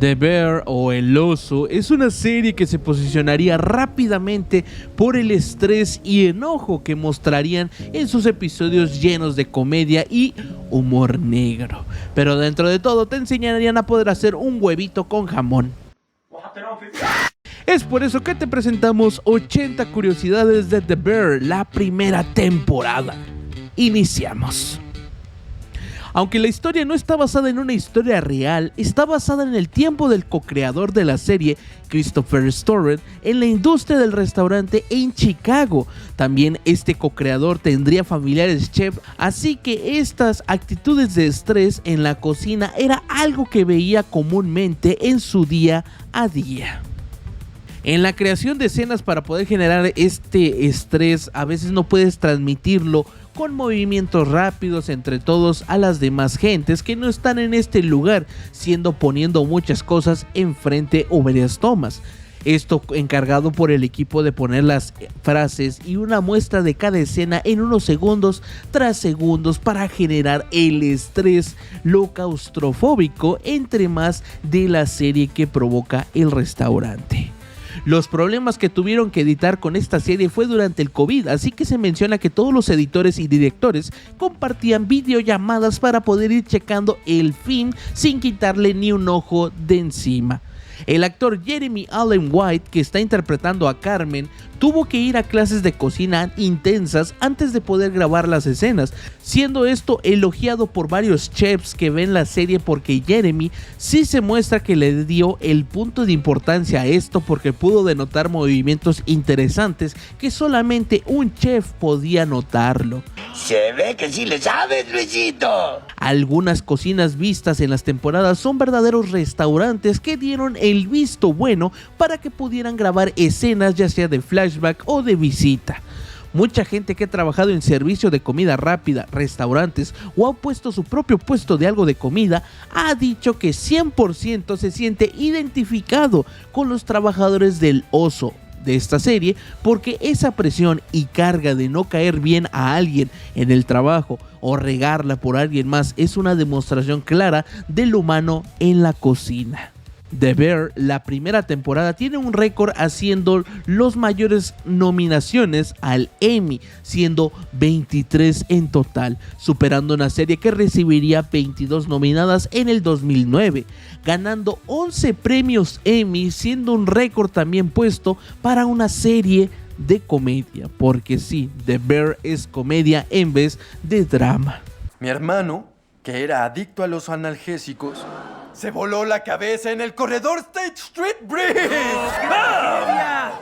The Bear o El Oso es una serie que se posicionaría rápidamente por el estrés y enojo que mostrarían en sus episodios llenos de comedia y humor negro. Pero dentro de todo te enseñarían a poder hacer un huevito con jamón. Es por eso que te presentamos 80 curiosidades de The Bear, la primera temporada. Iniciamos. Aunque la historia no está basada en una historia real, está basada en el tiempo del co-creador de la serie, Christopher Storer, en la industria del restaurante en Chicago. También este co-creador tendría familiares chef, así que estas actitudes de estrés en la cocina era algo que veía comúnmente en su día a día. En la creación de escenas para poder generar este estrés, a veces no puedes transmitirlo con movimientos rápidos entre todos a las demás gentes que no están en este lugar, poniendo muchas cosas enfrente o varias tomas. Esto encargado por el equipo de poner las frases y una muestra de cada escena en unos segundos tras segundos para generar el estrés, lo claustrofóbico entre más de la serie que provoca el restaurante. Los problemas que tuvieron que editar con esta serie fue durante el COVID, así que se menciona que todos los editores y directores compartían videollamadas para poder ir checando el film sin quitarle ni un ojo de encima. El actor Jeremy Allen White, que está interpretando a Carmen, tuvo que ir a clases de cocina intensas antes de poder grabar las escenas, siendo esto elogiado por varios chefs que ven la serie porque Jeremy sí se muestra que le dio el punto de importancia a esto porque pudo denotar movimientos interesantes que solamente un chef podía notarlo. Se ve que sí le sabes, Luisito. Algunas cocinas vistas en las temporadas son verdaderos restaurantes que dieron el visto bueno para que pudieran grabar escenas ya sea de flashback o de visita. Mucha gente que ha trabajado en servicio de comida rápida, restaurantes o ha puesto su propio puesto de algo de comida ha dicho que 100% se siente identificado con los trabajadores del Oso de esta serie porque esa presión y carga de no caer bien a alguien en el trabajo o regarla por alguien más es una demostración clara del humano en la cocina. The Bear, la primera temporada, tiene un récord haciendo los mayores nominaciones al Emmy, siendo 23 en total, superando una serie que recibiría 22 nominadas en el 2009, ganando 11 premios Emmy, siendo un récord también puesto para una serie de comedia, porque sí, The Bear es comedia en vez de drama. Mi hermano, que era adicto a los analgésicos, se voló la cabeza en el corredor State Street Bridge. ¡Bam!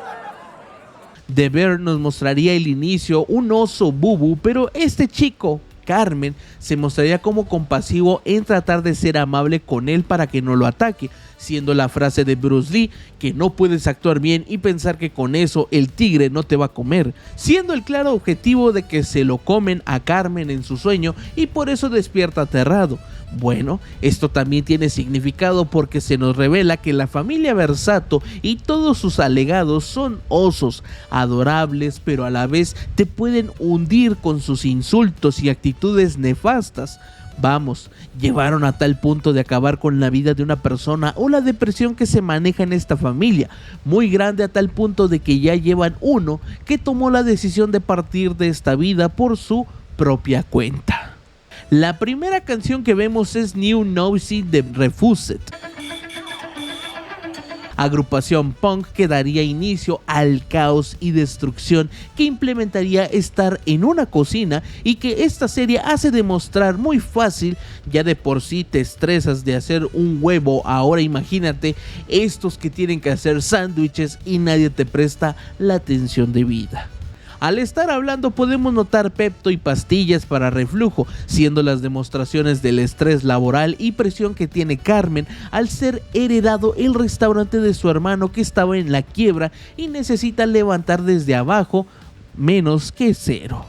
The Bear nos mostraría el inicio, un oso bubu, pero este chico, Carmen, se mostraría como compasivo en tratar de ser amable con él para que no lo ataque, siendo la frase de Bruce Lee que no puedes actuar bien y pensar que con eso el tigre no te va a comer, siendo el claro objetivo de que se lo comen a Carmen en su sueño y por eso despierta aterrado. Bueno, esto también tiene significado porque se nos revela que la familia Versato y todos sus alegados son osos, adorables, pero a la vez te pueden hundir con sus insultos y actitudes nefastas. Vamos, llevaron a tal punto de acabar con la vida de una persona o la depresión que se maneja en esta familia, muy grande a tal punto de que ya llevan uno que tomó la decisión de partir de esta vida por su propia cuenta. La primera canción que vemos es New Nosy de Refused, agrupación punk que daría inicio al caos y destrucción que implementaría estar en una cocina y que esta serie hace demostrar muy fácil. Ya de por sí te estresas de hacer un huevo, ahora imagínate estos que tienen que hacer sándwiches y nadie te presta la atención debida. Al estar hablando podemos notar Pepto y pastillas para reflujo, siendo las demostraciones del estrés laboral y presión que tiene Carmen al ser heredado el restaurante de su hermano que estaba en la quiebra y necesita levantar desde abajo menos que cero.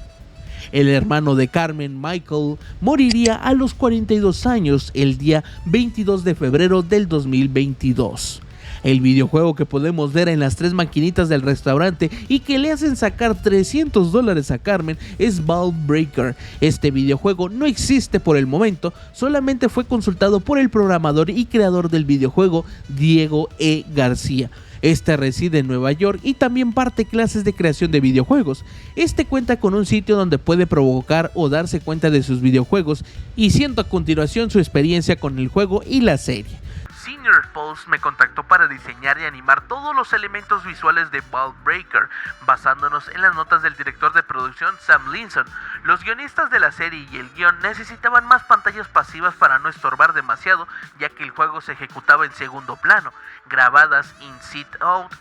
El hermano de Carmen, Michael, moriría a los 42 años el día 22 de febrero del 2022. El videojuego que podemos ver en las 3 maquinitas del restaurante y que le hacen sacar $300 a Carmen es Ball Breaker. Este videojuego no existe por el momento, solamente fue consultado por el programador y creador del videojuego, Diego E. García. Este reside en Nueva York y también parte clases de creación de videojuegos. Este cuenta con un sitio donde puede provocar o darse cuenta de sus videojuegos y siento a continuación su experiencia con el juego y la serie. Senior Post me contactó para diseñar y animar todos los elementos visuales de Ball Breaker, basándonos en las notas del director de producción Sam Linson. Los guionistas de la serie y el guión necesitaban más pantallas pasivas para no estorbar demasiado, ya que el juego se ejecutaba en segundo plano, grabadas in sit-out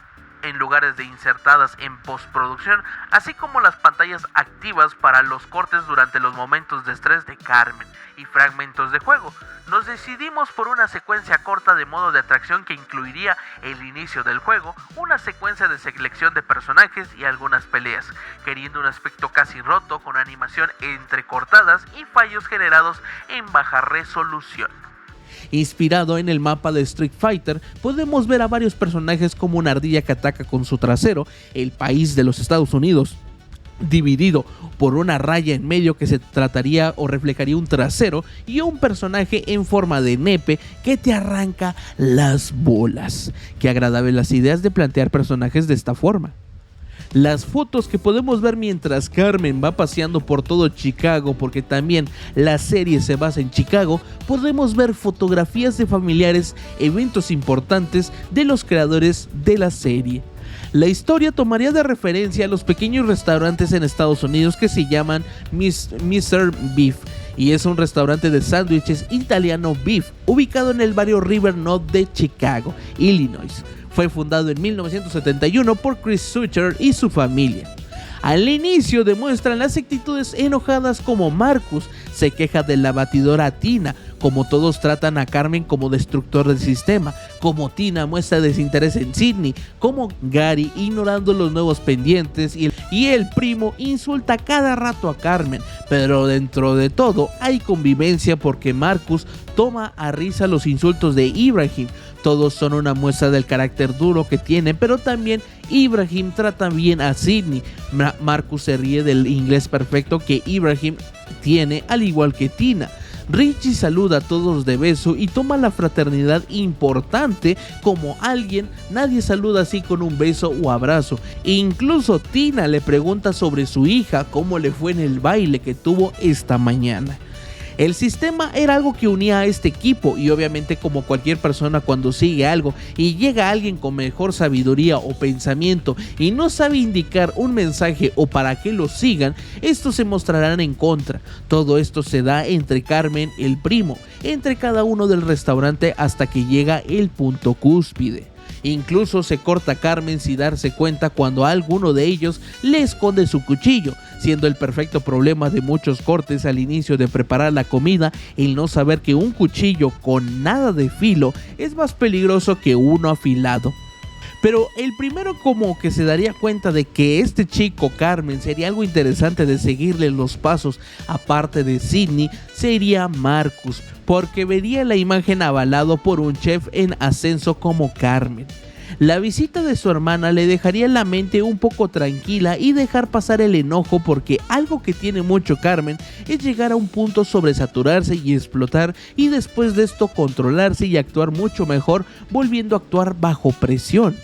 en lugares de insertadas en postproducción, así como las pantallas activas para los cortes durante los momentos de estrés de Carmen y fragmentos de juego. Nos decidimos por una secuencia corta de modo de atracción que incluiría el inicio del juego, una secuencia de selección de personajes y algunas peleas, queriendo un aspecto casi roto con animación entrecortadas y fallos generados en baja resolución. Inspirado en el mapa de Street Fighter, podemos ver a varios personajes como una ardilla que ataca con su trasero, el país de los Estados Unidos, dividido por una raya en medio que se trataría o reflejaría un trasero, y un personaje en forma de nepe que te arranca las bolas. Qué agradables las ideas de plantear personajes de esta forma. Las fotos que podemos ver mientras Carmen va paseando por todo Chicago, porque también la serie se basa en Chicago, podemos ver fotografías de familiares, eventos importantes de los creadores de la serie. La historia tomaría de referencia a los pequeños restaurantes en Estados Unidos que se llaman Mr. Beef, y es un restaurante de sándwiches italiano Beef, ubicado en el barrio River North de Chicago, Illinois. Fue fundado en 1971 por Chris Sucher y su familia. Al inicio demuestran las actitudes enojadas como Marcus se queja de la batidora Tina, como todos tratan a Carmen como destructor del sistema, como Tina muestra desinterés en Sidney, como Gary ignorando los nuevos pendientes y el primo insulta cada rato a Carmen, pero dentro de todo hay convivencia porque Marcus toma a risa los insultos de Ibrahim. Todos son una muestra del carácter duro que tiene, pero también Ibrahim trata bien a Sidney. Marcus se ríe del inglés perfecto que Ibrahim tiene, al igual que Tina. Richie saluda a todos de beso y toma la fraternidad importante como alguien. Nadie saluda así con un beso o abrazo. Incluso Tina le pregunta sobre su hija, cómo le fue en el baile que tuvo esta mañana. El sistema era algo que unía a este equipo y obviamente, como cualquier persona, cuando sigue algo y llega alguien con mejor sabiduría o pensamiento y no sabe indicar un mensaje o para qué lo sigan, estos se mostrarán en contra. Todo esto se da entre Carmen, el primo, entre cada uno del restaurante hasta que llega el punto cúspide. Incluso se corta Carmen sin darse cuenta cuando a alguno de ellos le esconde su cuchillo, siendo el perfecto problema de muchos cortes al inicio de preparar la comida el no saber que un cuchillo con nada de filo es más peligroso que uno afilado. Pero el primero como que se daría cuenta de que este chico Carmen sería algo interesante de seguirle los pasos, aparte de Sidney, sería Marcus, porque vería la imagen avalado por un chef en ascenso como Carmen. La visita de su hermana le dejaría la mente un poco tranquila y dejar pasar el enojo, porque algo que tiene mucho Carmen es llegar a un punto sobresaturarse y explotar, y después de esto controlarse y actuar mucho mejor, volviendo a actuar bajo presión.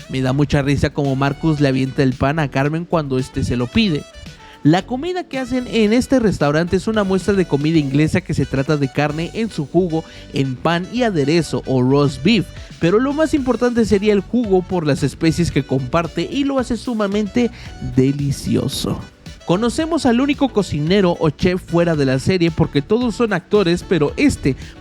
Me da mucha risa como Marcus le avienta el pan a Carmen cuando este se lo pide. La comida que hacen en este restaurante es una muestra de comida inglesa que se trata de carne en su jugo, en pan y aderezo o roast beef, pero lo más importante sería el jugo por las especies que comparte y lo hace sumamente delicioso. Conocemos al único cocinero o chef fuera de la serie porque todos son actores, pero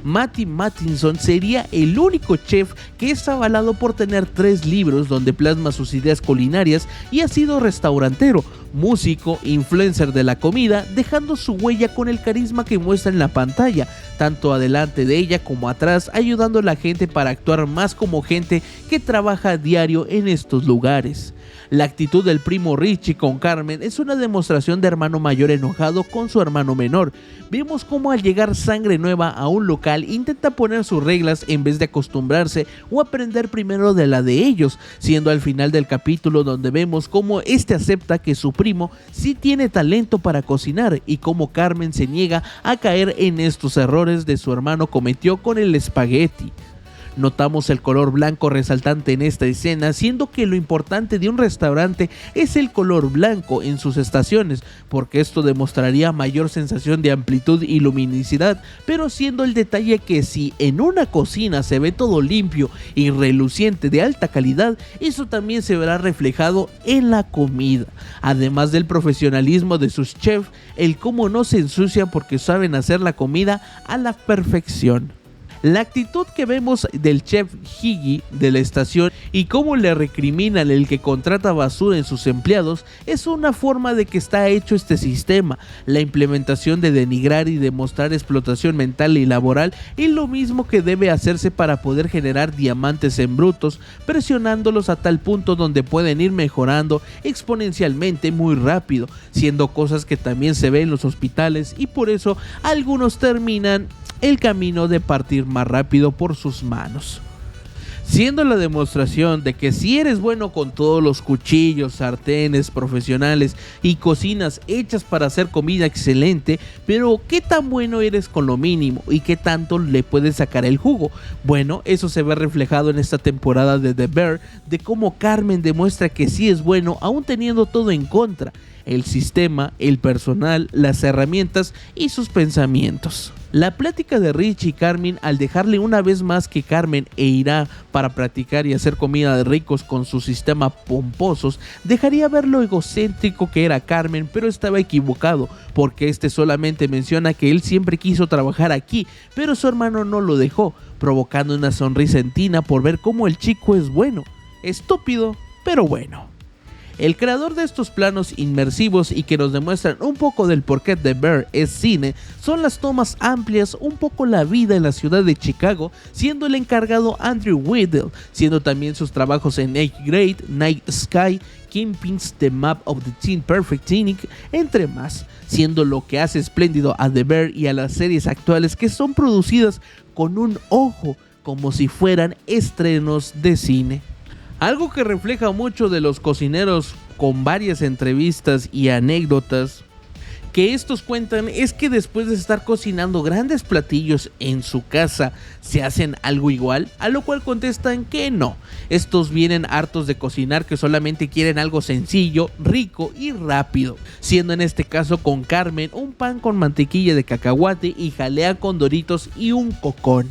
Matty Mattinson, sería el único chef que es avalado por tener 3 libros donde plasma sus ideas culinarias y ha sido restaurantero, músico, influencer de la comida, dejando su huella con el carisma que muestra en la pantalla, tanto adelante de ella como atrás, ayudando a la gente para actuar más como gente que trabaja a diario en estos lugares. La actitud del primo Richie con Carmen es una demostración de hermano mayor enojado con su hermano menor. Vemos cómo al llegar sangre nueva a un local intenta poner sus reglas en vez de acostumbrarse o aprender primero de la de ellos, siendo al final del capítulo donde vemos cómo este acepta que su primo sí tiene talento para cocinar y cómo Carmen se niega a caer en estos errores de su hermano cometió con el espagueti. Notamos el color blanco resaltante en esta escena, siendo que lo importante de un restaurante es el color blanco en sus estaciones, porque esto demostraría mayor sensación de amplitud y luminosidad, pero siendo el detalle que si en una cocina se ve todo limpio y reluciente de alta calidad, eso también se verá reflejado en la comida, además del profesionalismo de sus chefs, el cómo no se ensucia porque saben hacer la comida a la perfección. La actitud que vemos del chef Higgy de la estación y cómo le recriminan el que contrata basura en sus empleados es una forma de que está hecho este sistema. La implementación de denigrar y demostrar explotación mental y laboral es lo mismo que debe hacerse para poder generar diamantes en brutos, presionándolos a tal punto donde pueden ir mejorando exponencialmente muy rápido, siendo cosas que también se ven en los hospitales y por eso algunos terminan el camino de partir más rápido por sus manos, siendo la demostración de que si eres bueno con todos los cuchillos, sartenes profesionales y cocinas hechas para hacer comida excelente, pero qué tan bueno eres con lo mínimo y qué tanto le puedes sacar el jugo. Bueno, eso se ve reflejado en esta temporada de The Bear, de cómo Carmen demuestra que sí es bueno aún teniendo todo en contra, el sistema, el personal, las herramientas y sus pensamientos. La plática de Rich y Carmen al dejarle una vez más que Carmen irá para practicar y hacer comida de ricos con su sistema pomposos dejaría ver lo egocéntrico que era Carmen, pero estaba equivocado porque este solamente menciona que él siempre quiso trabajar aquí, pero su hermano no lo dejó, provocando una sonrisa en Tina por ver cómo el chico es bueno, estúpido, pero bueno. El creador de estos planos inmersivos y que nos demuestran un poco del porqué The Bear es cine, son las tomas amplias, un poco la vida en la ciudad de Chicago, siendo el encargado Andrew Weidel, siendo también sus trabajos en 8th Grade, Night Sky, Kingpins, The Map of the Teen Perfect Teenage, entre más, siendo lo que hace espléndido a The Bear y a las series actuales que son producidas con un ojo, como si fueran estrenos de cine. Algo que refleja mucho de los cocineros con varias entrevistas y anécdotas que estos cuentan es que después de estar cocinando grandes platillos en su casa, ¿se hacen algo igual? A lo cual contestan que no. Estos vienen hartos de cocinar, que solamente quieren algo sencillo, rico y rápido. Siendo en este caso con Carmen un pan con mantequilla de cacahuate y jalea con Doritos y un cocón.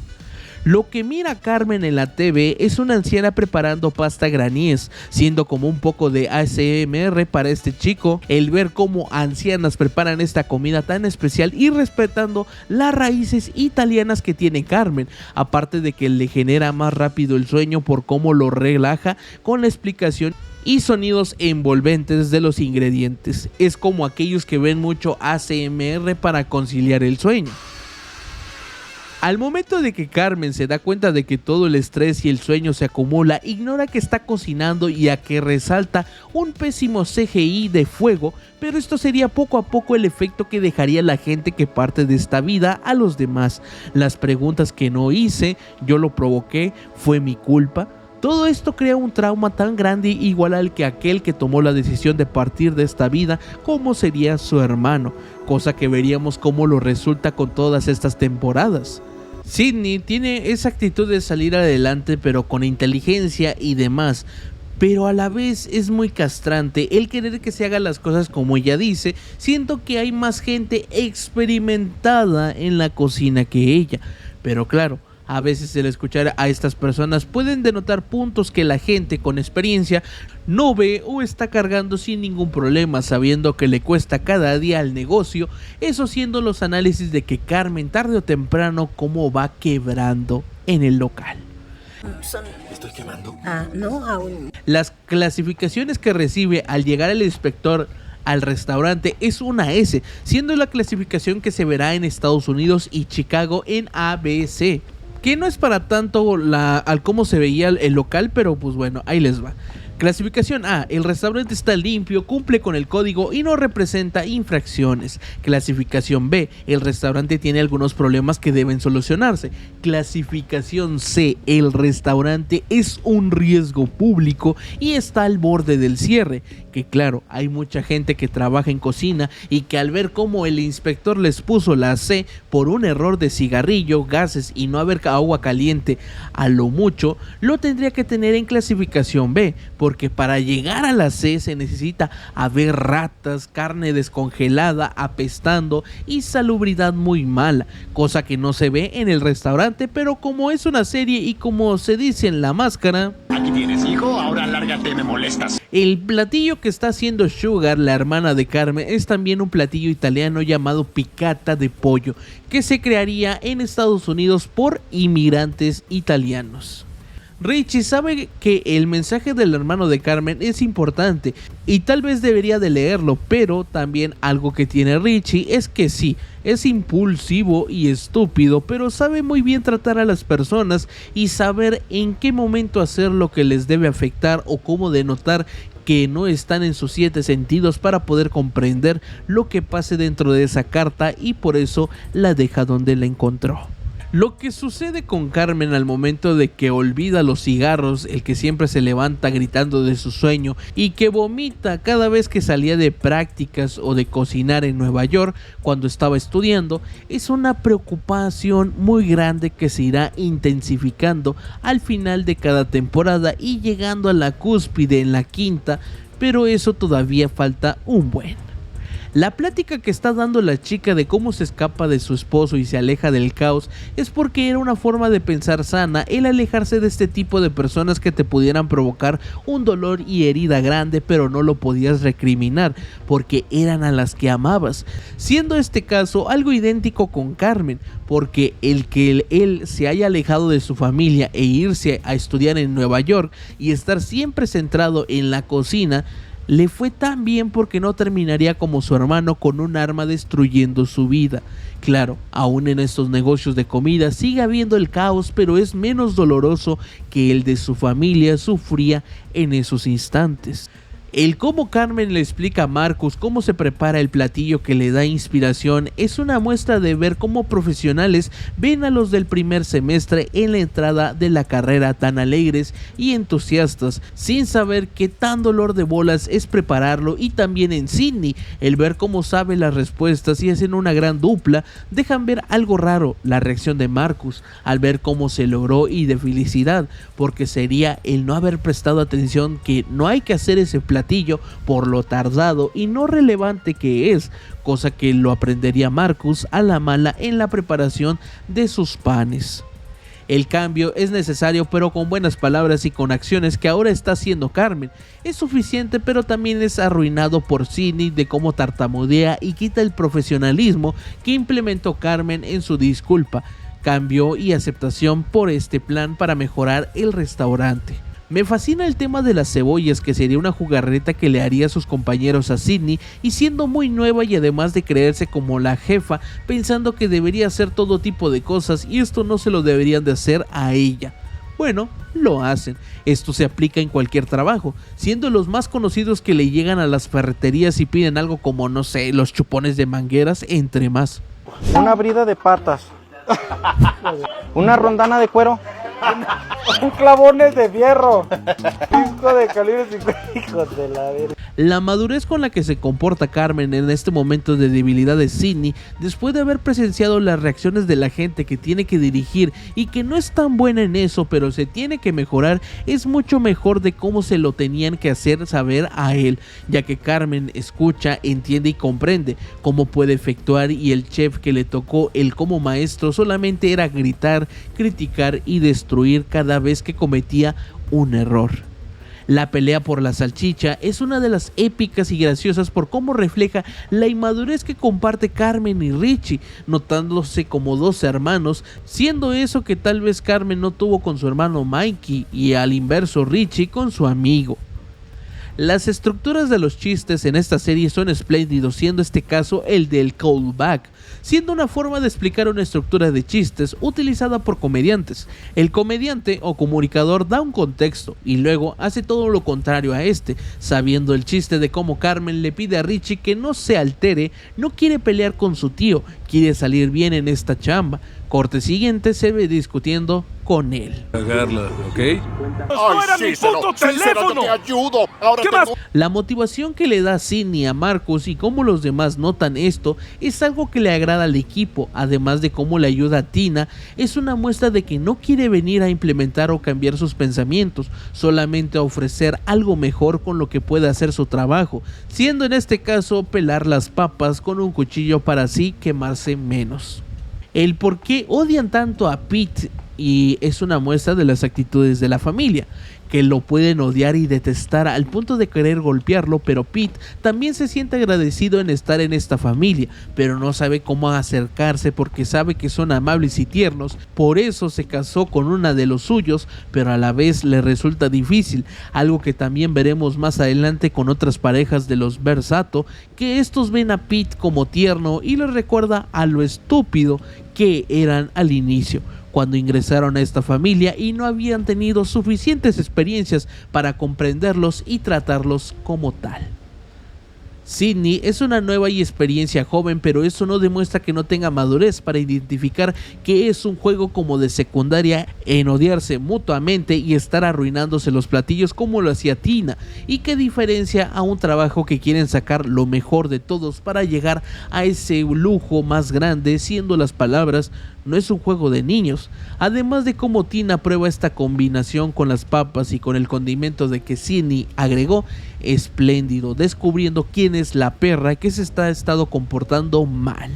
Lo que mira Carmen en la TV es una anciana preparando pasta granís, siendo como un poco de ASMR para este chico el ver cómo ancianas preparan esta comida tan especial y respetando las raíces italianas que tiene Carmen, aparte de que le genera más rápido el sueño por cómo lo relaja con la explicación y sonidos envolventes de los ingredientes. Es como aquellos que ven mucho ASMR para conciliar el sueño. Al momento de que Carmen se da cuenta de que todo el estrés y el sueño se acumula, ignora que está cocinando y a que resalta un pésimo CGI de fuego, pero esto sería poco a poco el efecto que dejaría la gente que parte de esta vida a los demás. Las preguntas que no hice, yo lo provoqué, fue mi culpa. Todo esto crea un trauma tan grande igual al que aquel que tomó la decisión de partir de esta vida como sería su hermano, cosa que veríamos cómo lo resulta con todas estas temporadas. Sydney tiene esa actitud de salir adelante pero con inteligencia y demás, pero a la vez es muy castrante el querer que se hagan las cosas como ella dice. Siento que hay más gente experimentada en la cocina que ella, pero claro, a veces el escuchar a estas personas pueden denotar puntos que la gente con experiencia no ve o está cargando sin ningún problema, sabiendo que le cuesta cada día al negocio, eso siendo los análisis de que Carmen tarde o temprano cómo va quebrando en el local. ¿Estoy quemando? No, aún. Las clasificaciones que recibe al llegar el inspector al restaurante es una S, siendo la clasificación que se verá en Estados Unidos y Chicago en ABC. Que no es para tanto al cómo se veía el local, pero pues bueno, ahí les va. Clasificación A, el restaurante está limpio, cumple con el código y no representa infracciones. Clasificación B, el restaurante tiene algunos problemas que deben solucionarse. Clasificación C, el restaurante es un riesgo público y está al borde del cierre. Que claro, hay mucha gente que trabaja en cocina y que al ver cómo el inspector les puso la C por un error de cigarrillo, gases y no haber agua caliente a lo mucho, lo tendría que tener en clasificación B, porque para llegar a la C se necesita haber ratas, carne descongelada, apestando y salubridad muy mala, cosa que no se ve en el restaurante, pero como es una serie y como se dice en La Máscara... Aquí tienes, hijo, ahora lárgate, me molestas. El platillo que está haciendo Sugar, la hermana de Carmen, es también un platillo italiano llamado piccata de pollo, que se crearía en Estados Unidos por inmigrantes italianos. Richie sabe que el mensaje del hermano de Carmen es importante y tal vez debería de leerlo, pero también algo que tiene Richie es que sí, es impulsivo y estúpido, pero sabe muy bien tratar a las personas y saber en qué momento hacer lo que les debe afectar o cómo denotar que no están en sus 7 sentidos para poder comprender lo que pase dentro de esa carta, y por eso la deja donde la encontró. Lo que sucede con Carmen al momento de que olvida los cigarros, el que siempre se levanta gritando de su sueño y que vomita cada vez que salía de prácticas o de cocinar en Nueva York cuando estaba estudiando, es una preocupación muy grande que se irá intensificando al final de cada temporada y llegando a la cúspide en la quinta, pero eso todavía falta un buen. La plática que está dando la chica de cómo se escapa de su esposo y se aleja del caos es porque era una forma de pensar sana el alejarse de este tipo de personas que te pudieran provocar un dolor y herida grande, pero no lo podías recriminar porque eran a las que amabas, siendo este caso algo idéntico con Carmen, porque el que él se haya alejado de su familia e irse a estudiar en Nueva York y estar siempre centrado en la cocina le fue tan bien porque no terminaría como su hermano con un arma destruyendo su vida. Claro, aún en estos negocios de comida sigue habiendo el caos, pero es menos doloroso que el de su familia sufría en esos instantes. El cómo Carmen le explica a Marcus cómo se prepara el platillo que le da inspiración es una muestra de ver cómo profesionales ven a los del primer semestre en la entrada de la carrera tan alegres y entusiastas, sin saber qué tan dolor de bolas es prepararlo, y también en Sydney, el ver cómo sabe las respuestas y hacen una gran dupla, dejan ver algo raro, la reacción de Marcus al ver cómo se logró y de felicidad, porque sería el no haber prestado atención que no hay que hacer ese platillo por lo tardado y no relevante que es, cosa que lo aprendería Marcus a la mala en la preparación de sus panes. El cambio es necesario, pero con buenas palabras y con acciones que ahora está haciendo Carmen. Es suficiente, pero también es arruinado por Sydney de cómo tartamudea y quita el profesionalismo que implementó Carmen en su disculpa, cambio y aceptación por este plan para mejorar el restaurante. Me fascina el tema de las cebollas, que sería una jugarreta que le haría a sus compañeros a Sydney, y siendo muy nueva y además de creerse como la jefa, pensando que debería hacer todo tipo de cosas y esto no se lo deberían de hacer a ella. Bueno, lo hacen. Esto se aplica en cualquier trabajo, siendo los más conocidos que le llegan a las ferreterías y piden algo como, no sé, los chupones de mangueras, entre más. Una brida de patas. Una rondana de cuero. Un clavones de fierro. Disco de calibre 50. Hijos de la verga. La madurez con la que se comporta Carmen en este momento de debilidad de Sydney, después de haber presenciado las reacciones de la gente que tiene que dirigir y que no es tan buena en eso, pero se tiene que mejorar, es mucho mejor de cómo se lo tenían que hacer saber a él, ya que Carmen escucha, entiende y comprende cómo puede efectuar, y el chef que le tocó él como maestro solamente era gritar, criticar y destruir cada vez que cometía un error. La pelea por la salchicha es una de las épicas y graciosas por cómo refleja la inmadurez que comparte Carmen y Richie, notándose como dos hermanos, siendo eso que tal vez Carmen no tuvo con su hermano Mikey y al inverso Richie con su amigo. Las estructuras de los chistes en esta serie son espléndidos, siendo este caso el del callback, siendo una forma de explicar una estructura de chistes utilizada por comediantes. El comediante o comunicador da un contexto y luego hace todo lo contrario a este, sabiendo el chiste de cómo Carmen le pide a Richie que no se altere, no quiere pelear con su tío, quiere salir bien en esta chamba. Corte siguiente se ve discutiendo con él. Cagarla, ¿ok? ¡Ay, Cícero, Cícero, yo te ayudo! Ahora tengo... La motivación que le da Sidney a Marcus y cómo los demás notan esto es algo que le agrada al equipo, además de cómo le ayuda a Tina, es una muestra de que no quiere venir a implementar o cambiar sus pensamientos, solamente a ofrecer algo mejor con lo que puede hacer su trabajo, siendo en este caso pelar las papas con un cuchillo para así quemarse menos. El por qué odian tanto a Pete y es una muestra de las actitudes de la familia, que lo pueden odiar y detestar al punto de querer golpearlo, pero Pete también se siente agradecido en estar en esta familia, pero no sabe cómo acercarse porque sabe que son amables y tiernos, por eso se casó con una de los suyos, pero a la vez le resulta difícil, algo que también veremos más adelante con otras parejas de los Versato, que estos ven a Pete como tierno y les recuerda a lo estúpido que eran al inicio, cuando ingresaron a esta familia y no habían tenido suficientes experiencias para comprenderlos y tratarlos como tal. Sidney es una nueva y experiencia joven, pero eso no demuestra que no tenga madurez para identificar que es un juego como de secundaria en odiarse mutuamente y estar arruinándose los platillos como lo hacía Tina, y que diferencia a un trabajo que quieren sacar lo mejor de todos para llegar a ese lujo más grande, siendo las palabras no es un juego de niños, además de cómo Tina prueba esta combinación con las papas y con el condimento de que Sidney agregó, espléndido, descubriendo quién es la perra que se está estado comportando mal.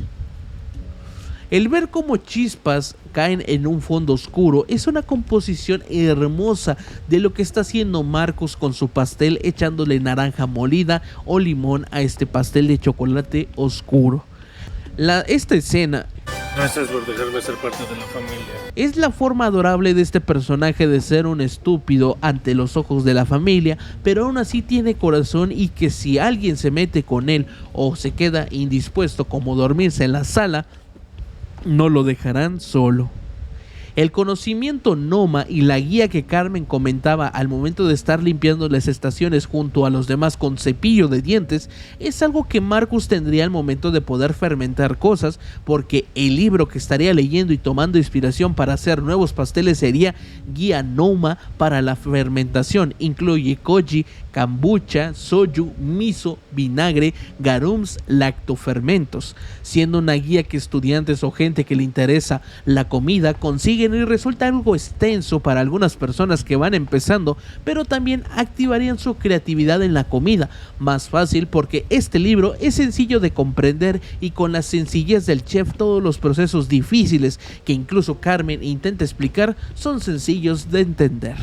El ver cómo chispas caen en un fondo oscuro es una composición hermosa de lo que está haciendo Marcus con su pastel, echándole naranja molida o limón a este pastel de chocolate oscuro. Esta escena Gracias por dejarme ser parte de la familia. es la forma adorable de este personaje de ser un estúpido ante los ojos de la familia, pero aún así tiene corazón, y que si alguien se mete con él o se queda indispuesto como dormirse en la sala, no lo dejarán solo. El conocimiento Noma y la guía que Carmen comentaba al momento de estar limpiando las estaciones junto a los demás con cepillo de dientes es algo que Marcus tendría al momento de poder fermentar cosas, porque el libro que estaría leyendo y tomando inspiración para hacer nuevos pasteles sería Guía Noma para la fermentación. Incluye koji, kombucha, soju, miso, vinagre, garums, lactofermentos, siendo una guía que estudiantes o gente que le interesa la comida consiguen, y resulta algo extenso para algunas personas que van empezando, pero también activarían su creatividad en la comida más fácil, porque este libro es sencillo de comprender y con la sencillez del chef todos los procesos difíciles que incluso Carmen intenta explicar son sencillos de entender.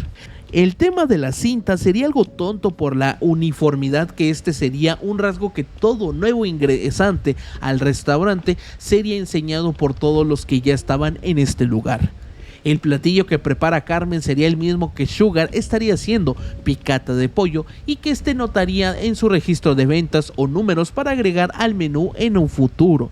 El tema de la cinta sería algo tonto por la uniformidad, que este sería un rasgo que todo nuevo ingresante al restaurante sería enseñado por todos los que ya estaban en este lugar. El platillo que prepara Carmen sería el mismo que Sugar estaría haciendo, picata de pollo, y que este notaría en su registro de ventas o números para agregar al menú en un futuro.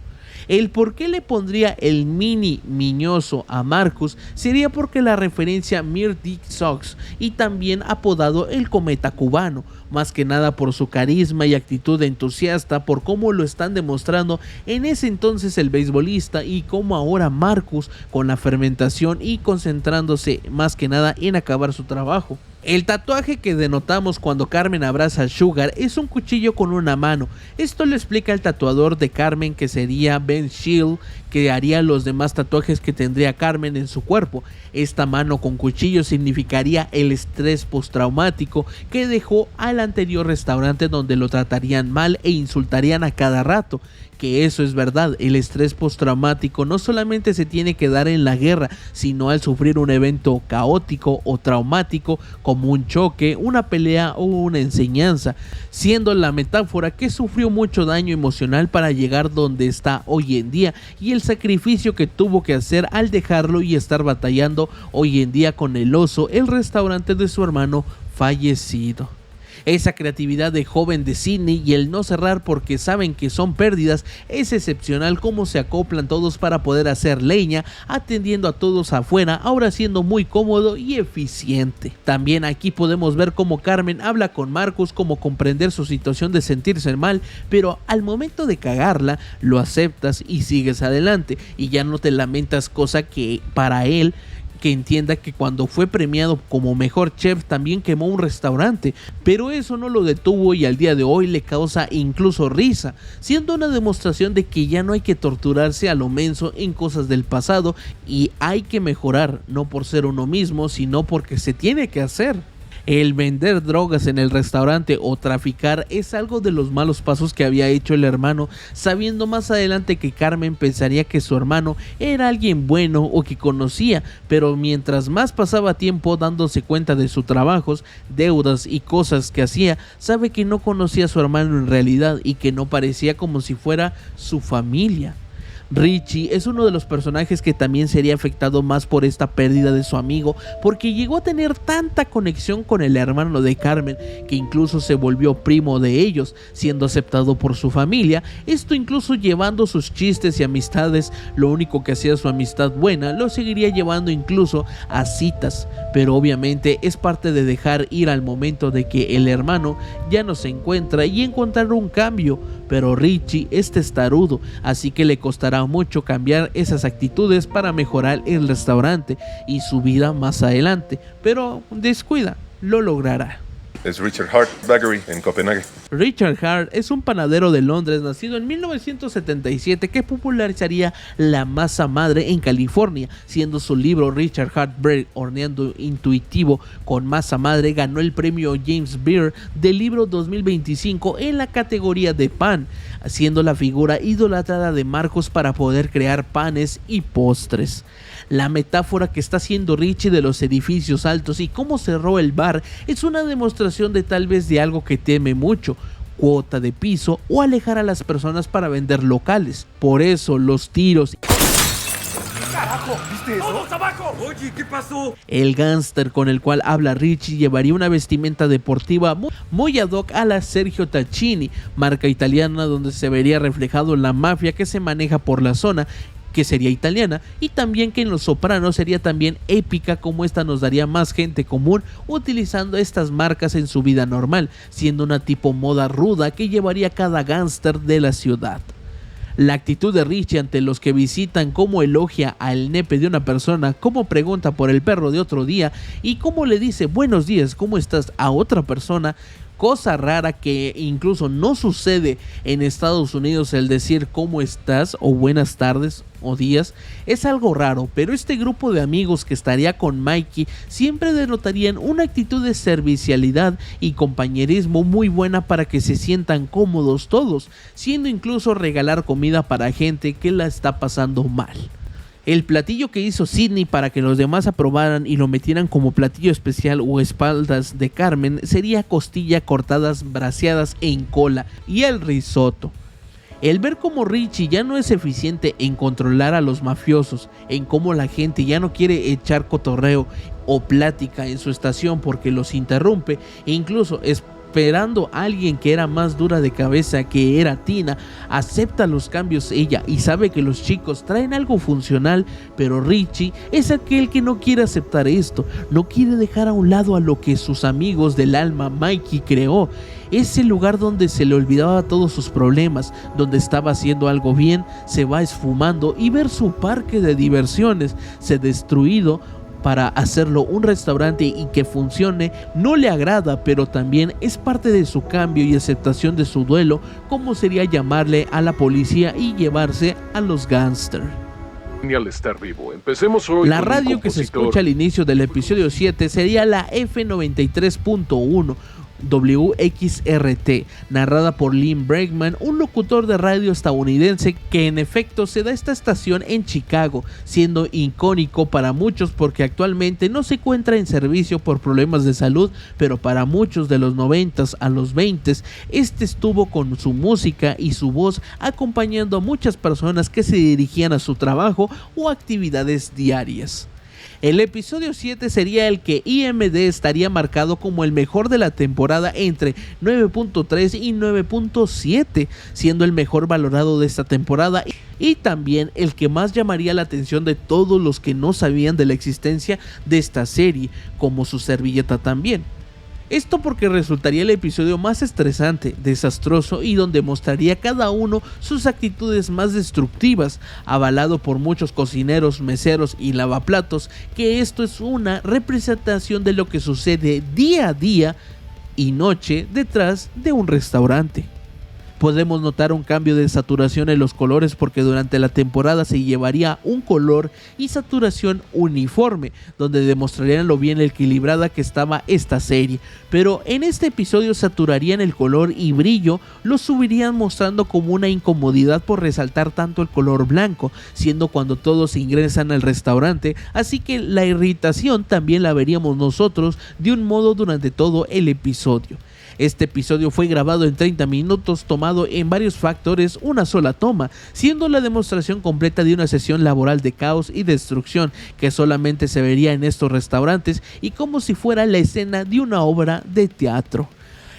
El por qué le pondría el mini miñoso a Marcus sería porque la referencia Mir Dick Sox, y también apodado el cometa cubano, más que nada por su carisma y actitud entusiasta, por cómo lo están demostrando en ese entonces el beisbolista, y cómo ahora Marcus con la fermentación y concentrándose más que nada en acabar su trabajo. El tatuaje que denotamos cuando Carmen abraza a Sugar es un cuchillo con una mano. Esto lo explica el tatuador de Carmen, que sería Ben Shield, que haría los demás tatuajes que tendría Carmen en su cuerpo. Esta mano con cuchillo significaría el estrés postraumático que dejó al anterior restaurante, donde lo tratarían mal e insultarían a cada rato. Que eso es verdad, el estrés postraumático no solamente se tiene que dar en la guerra, sino al sufrir un evento caótico o traumático como un choque, una pelea o una enseñanza, siendo la metáfora que sufrió mucho daño emocional para llegar donde está hoy en día, y el sacrificio que tuvo que hacer al dejarlo y estar batallando hoy en día con el oso, el restaurante de su hermano fallecido. Esa creatividad de joven de Sidney y el no cerrar porque saben que son pérdidas es excepcional, como se acoplan todos para poder hacer leña, atendiendo a todos afuera, ahora siendo muy cómodo y eficiente. También aquí podemos ver cómo Carmen habla con Marcus, como comprender su situación de sentirse mal, pero al momento de cagarla lo aceptas y sigues adelante y ya no te lamentas, cosa que para él, que entienda que cuando fue premiado como mejor chef también quemó un restaurante, pero eso no lo detuvo y al día de hoy le causa incluso risa, siendo una demostración de que ya no hay que torturarse a lo menso en cosas del pasado y hay que mejorar, no por ser uno mismo, sino porque se tiene que hacer. El vender drogas en el restaurante o traficar es algo de los malos pasos que había hecho el hermano, sabiendo más adelante que Carmen pensaría que su hermano era alguien bueno o que conocía, pero mientras más pasaba tiempo dándose cuenta de sus trabajos, deudas y cosas que hacía, sabe que no conocía a su hermano en realidad y que no parecía como si fuera su familia. Richie es uno de los personajes que también sería afectado más por esta pérdida de su amigo, porque llegó a tener tanta conexión con el hermano de Carmen que incluso se volvió primo de ellos, siendo aceptado por su familia, esto incluso llevando sus chistes y amistades. Lo único que hacía su amistad buena lo seguiría llevando incluso a citas, pero obviamente es parte de dejar ir al momento de que el hermano ya no se encuentra y encontrar un cambio, pero Richie es testarudo, así que le costará mucho cambiar esas actitudes para mejorar el restaurante y su vida más adelante, pero descuida, lo logrará. Es Richard Hart Bakery en Copenhague. Richard Hart es un panadero de Londres nacido en 1977 que popularizaría la masa madre en California, siendo su libro Richard Hart Bread horneando intuitivo con masa madre ganó el premio James Beard del libro 2025 en la categoría de pan, siendo la figura idolatrada de Marcos para poder crear panes y postres. La metáfora que está haciendo Richie de los edificios altos y cómo cerró el bar es una demostración de tal vez de algo que teme mucho: cuota de piso o alejar a las personas para vender locales. Por eso los tiros. ¡Carajo! ¿Viste eso? ¡Todos abajo! Oye, ¿qué pasó? El gángster con el cual habla Richie llevaría una vestimenta deportiva muy ad hoc a la Sergio Tacchini, marca italiana donde se vería reflejado la mafia que se maneja por la zona, que sería italiana, y también que en Los Sopranos sería también épica, como esta nos daría más gente común utilizando estas marcas en su vida normal, siendo una tipo moda ruda que llevaría cada gángster de la ciudad. La actitud de Richie ante los que visitan, cómo elogia al nepe de una persona, cómo pregunta por el perro de otro día y cómo le dice buenos días, ¿cómo estás? A otra persona, cosa rara que incluso no sucede en Estados Unidos, el decir cómo estás o buenas tardes o días, es algo raro, pero este grupo de amigos que estaría con Mikey siempre denotarían una actitud de servicialidad y compañerismo muy buena para que se sientan cómodos todos, siendo incluso regalar comida para gente que la está pasando mal. El platillo que hizo Sidney para que los demás aprobaran y lo metieran como platillo especial o espaldas de Carmen sería costilla cortadas braseadas en cola y el risotto. El ver cómo Richie ya no es eficiente en controlar a los mafiosos, en cómo la gente ya no quiere echar cotorreo o plática en su estación porque los interrumpe, e incluso esperando a alguien que era más dura de cabeza, que era Tina, acepta los cambios ella y sabe que los chicos traen algo funcional, pero Richie es aquel que no quiere aceptar esto, no quiere dejar a un lado a lo que sus amigos del alma Mikey creó, ese lugar donde se le olvidaba todos sus problemas, donde estaba haciendo algo bien, se va esfumando y ver su parque de diversiones se destruido para hacerlo un restaurante y que funcione no le agrada, pero también es parte de su cambio y aceptación de su duelo, como sería llamarle a la policía y llevarse a los gángsters. Genial estar vivo. Empecemos hoy. La radio que se escucha al inicio del episodio 7 sería la F93.1 WXRT, narrada por Lynn Bregman, un locutor de radio estadounidense que en efecto se da esta estación en Chicago, siendo icónico para muchos porque actualmente no se encuentra en servicio por problemas de salud, pero para muchos de los 90s a los 20s, este estuvo con su música y su voz acompañando a muchas personas que se dirigían a su trabajo o actividades diarias. El episodio 7 sería el que IMDb estaría marcado como el mejor de la temporada entre 9.3 y 9.7, siendo el mejor valorado de esta temporada y también el que más llamaría la atención de todos los que no sabían de la existencia de esta serie, como su servilleta también. Esto porque resultaría el episodio más estresante, desastroso y donde mostraría cada uno sus actitudes más destructivas, avalado por muchos cocineros, meseros y lavaplatos, que esto es una representación de lo que sucede día a día y noche detrás de un restaurante. Podemos notar un cambio de saturación en los colores porque durante la temporada se llevaría un color y saturación uniforme, donde demostrarían lo bien equilibrada que estaba esta serie, pero en este episodio saturarían el color y brillo, lo subirían mostrando como una incomodidad por resaltar tanto el color blanco, siendo cuando todos ingresan al restaurante, así que la irritación también la veríamos nosotros de un modo durante todo el episodio. Este episodio fue grabado en 30 minutos, tomado en varios factores, una sola toma, siendo la demostración completa de una sesión laboral de caos y destrucción que solamente se vería en estos restaurantes y como si fuera la escena de una obra de teatro.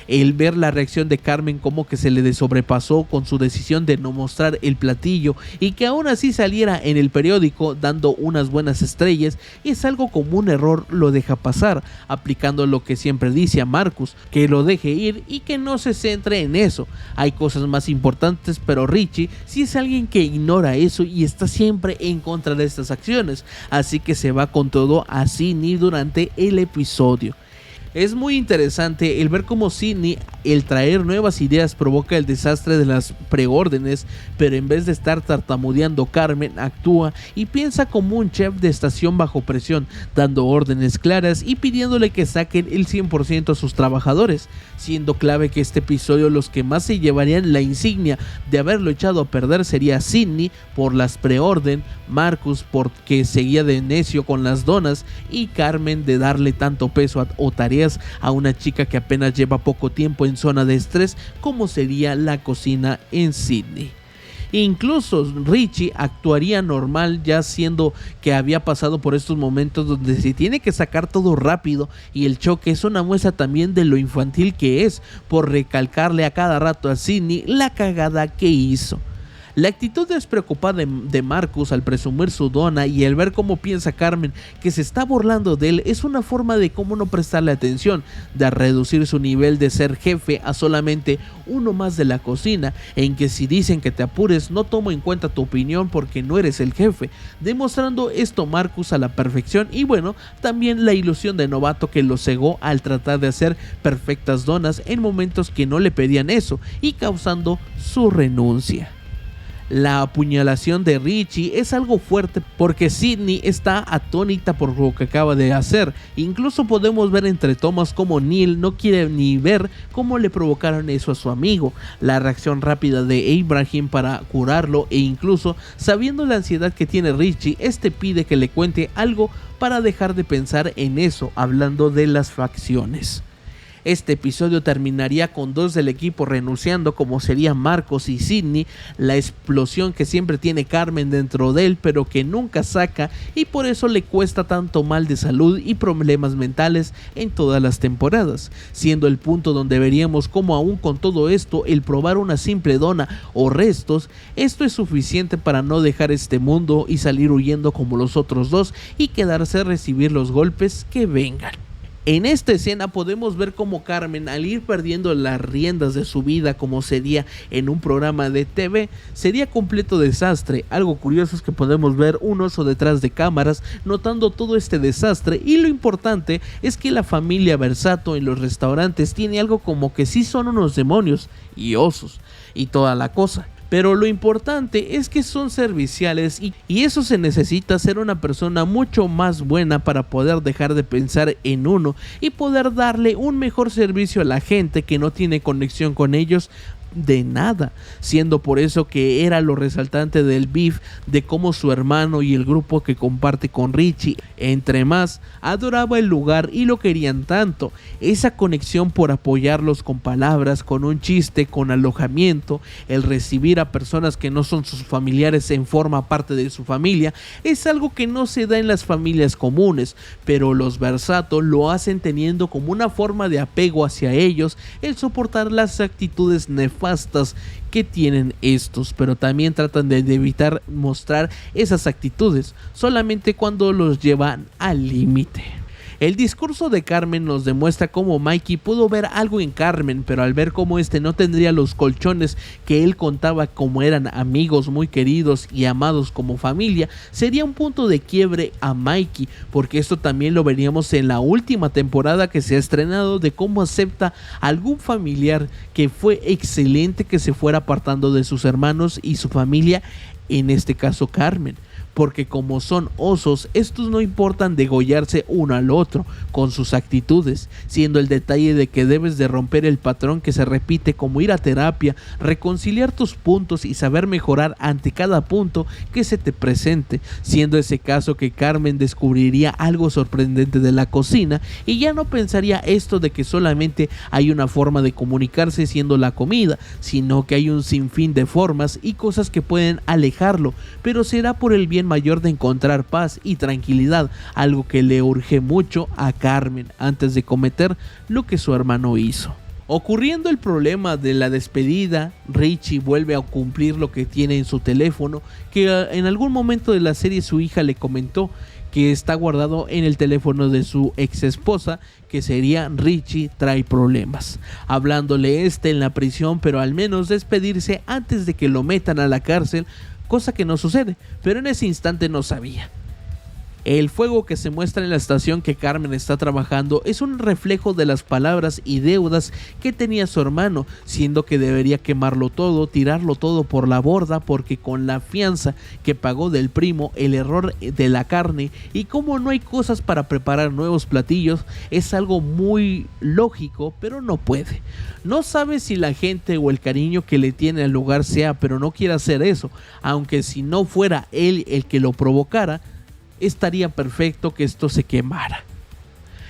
El ver la reacción de Carmen como que se le sobrepasó con su decisión de no mostrar el platillo y que aún así saliera en el periódico dando unas buenas estrellas es algo como un error lo deja pasar, aplicando lo que siempre dice a Marcus, que lo deje ir y que no se centre en eso. Hay cosas más importantes, pero Richie sí es alguien que ignora eso y está siempre en contra de estas acciones, así que se va con todo a Sydney durante el episodio. Es muy interesante el ver cómo Sydney, el traer nuevas ideas provoca el desastre de las preórdenes, pero en vez de estar tartamudeando, Carmen actúa y piensa como un chef de estación bajo presión, dando órdenes claras y pidiéndole que saquen el 100% a sus trabajadores, siendo clave que este episodio los que más se llevarían la insignia de haberlo echado a perder sería Sydney por las preorden, Marcus porque seguía de necio con las donas y Carmen de darle tanto peso o tareas a una chica que apenas lleva poco tiempo en zona de estrés como sería la cocina en Sydney. Incluso Richie actuaría normal ya siendo que había pasado por estos momentos donde se tiene que sacar todo rápido y el choque es una muestra también de lo infantil que es por recalcarle a cada rato a Sydney la cagada que hizo. La actitud despreocupada de Marcus al presumir su dona y el ver cómo piensa Carmen que se está burlando de él es una forma de cómo no prestarle atención, de reducir su nivel de ser jefe a solamente uno más de la cocina, en que si dicen que te apures no tomo en cuenta tu opinión porque no eres el jefe, demostrando esto Marcus a la perfección y bueno, también la ilusión de novato que lo cegó al tratar de hacer perfectas donas en momentos que no le pedían eso y causando su renuncia. La apuñalación de Richie es algo fuerte porque Sydney está atónita por lo que acaba de hacer. Incluso podemos ver entre tomas como Neil no quiere ni ver cómo le provocaron eso a su amigo. La reacción rápida de Abraham para curarlo e incluso sabiendo la ansiedad que tiene Richie, este pide que le cuente algo para dejar de pensar en eso, hablando de las facciones. Este episodio terminaría con dos del equipo renunciando como serían Marcos y Sydney, la explosión que siempre tiene Carmen dentro de él pero que nunca saca y por eso le cuesta tanto mal de salud y problemas mentales en todas las temporadas, siendo el punto donde veríamos como aún con todo esto el probar una simple dona o restos, esto es suficiente para no dejar este mundo y salir huyendo como los otros dos y quedarse a recibir los golpes que vengan. En esta escena podemos ver cómo Carmen, al ir perdiendo las riendas de su vida como sería en un programa de TV, sería completo desastre. Algo curioso es que podemos ver un oso detrás de cámaras notando todo este desastre y lo importante es que la familia Versato en los restaurantes tiene algo como que sí son unos demonios y osos y toda la cosa. Pero lo importante es que son serviciales y eso se necesita ser una persona mucho más buena para poder dejar de pensar en uno y poder darle un mejor servicio a la gente que no tiene conexión con ellos de nada, siendo por eso que era lo resaltante del beef de cómo su hermano y el grupo que comparte con Richie, entre más, adoraba el lugar y lo querían tanto. Esa conexión por apoyarlos con palabras, con un chiste, con alojamiento, el recibir a personas que no son sus familiares en forma parte de su familia, es algo que no se da en las familias comunes, pero los Versato lo hacen teniendo como una forma de apego hacia ellos el soportar las actitudes nefastas que tienen estos, pero también tratan de evitar mostrar esas actitudes solamente cuando los llevan al límite. El discurso de Carmen nos demuestra cómo Mikey pudo ver algo en Carmen, pero al ver cómo este no tendría los colchones que él contaba como eran amigos muy queridos y amados como familia, sería un punto de quiebre a Mikey, porque esto también lo veríamos en la última temporada que se ha estrenado, de cómo acepta algún familiar que fue excelente que se fuera apartando de sus hermanos y su familia, en este caso Carmen. Porque como son osos, estos no importan degollarse uno al otro con sus actitudes, siendo el detalle de que debes de romper el patrón que se repite, como ir a terapia, reconciliar tus puntos y saber mejorar ante cada punto que se te presente, siendo ese caso que Carmen descubriría algo sorprendente de la cocina y ya no pensaría esto de que solamente hay una forma de comunicarse siendo la comida, sino que hay un sinfín de formas y cosas que pueden alejarlo, pero será por el bien mayor de encontrar paz y tranquilidad, algo que le urge mucho a Carmen antes de cometer lo que su hermano hizo. Ocurriendo el problema de la despedida, Richie vuelve a cumplir lo que tiene en su teléfono, que en algún momento de la serie su hija le comentó que está guardado en el teléfono de su ex esposa, que sería Richie trae problemas, hablándole en la prisión, pero al menos despedirse antes de que lo metan a la cárcel, cosa que no sucede, pero en ese instante no sabía. El fuego que se muestra en la estación que Carmen está trabajando es un reflejo de las palabras y deudas que tenía su hermano, siendo que debería quemarlo todo, tirarlo todo por la borda, porque con la fianza que pagó del primo, el error de la carne y como no hay cosas para preparar nuevos platillos, es algo muy lógico, pero no puede. No sabe si la gente o el cariño que le tiene al lugar sea, pero no quiere hacer eso, aunque si no fuera él el que lo provocara, estaría perfecto que esto se quemara.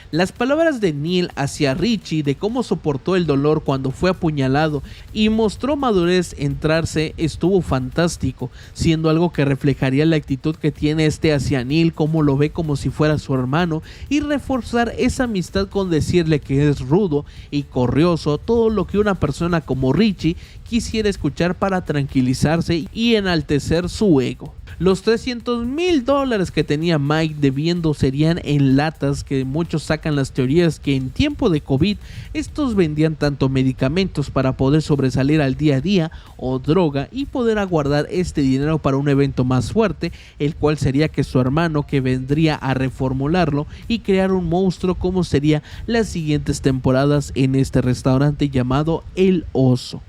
Las palabras de Neil hacia Richie de cómo soportó el dolor cuando fue apuñalado y mostró madurez entrarse estuvo fantástico, siendo algo que reflejaría la actitud que tiene hacia Neil, cómo lo ve como si fuera su hermano, y reforzar esa amistad con decirle que es rudo y corrioso, todo lo que una persona como Richie quisiera escuchar para tranquilizarse y enaltecer su ego. Los $300,000 que tenía Mike debiendo serían en latas, que muchos sacan las teorías que en tiempo de COVID estos vendían tanto medicamentos para poder sobresalir al día a día o droga y poder aguardar este dinero para un evento más fuerte, el cual sería que su hermano que vendría a reformularlo y crear un monstruo como sería las siguientes temporadas en este restaurante llamado El Oso.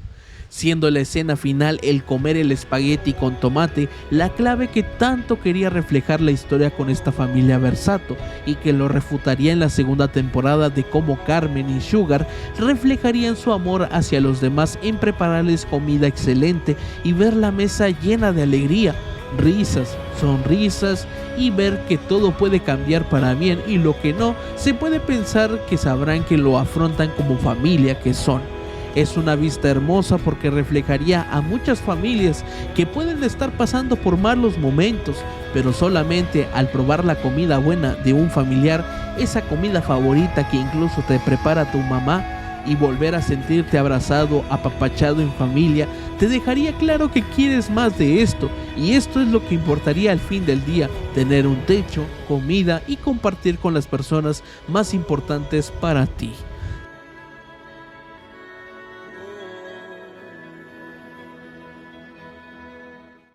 Siendo la escena final el comer el espagueti con tomate la clave que tanto quería reflejar la historia con esta familia Versato, y que lo refutaría en la segunda temporada de cómo Carmen y Sugar reflejarían su amor hacia los demás en prepararles comida excelente y ver la mesa llena de alegría, risas, sonrisas y ver que todo puede cambiar para bien, y lo que no, se puede pensar que sabrán que lo afrontan como familia que son. Es una vista hermosa porque reflejaría a muchas familias que pueden estar pasando por malos momentos, pero solamente al probar la comida buena de un familiar, esa comida favorita que incluso te prepara tu mamá, y volver a sentirte abrazado, apapachado en familia, te dejaría claro que quieres más de esto, y esto es lo que importaría al fin del día: tener un techo, comida y compartir con las personas más importantes para ti.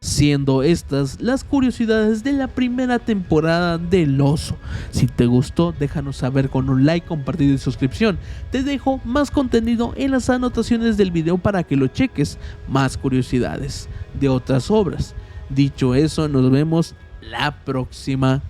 Siendo estas las curiosidades de la primera temporada del Oso. Si te gustó, déjanos saber con un like, compartido y suscripción. Te dejo más contenido en las anotaciones del video para que lo cheques, más curiosidades de otras obras. Dicho eso, nos vemos la próxima.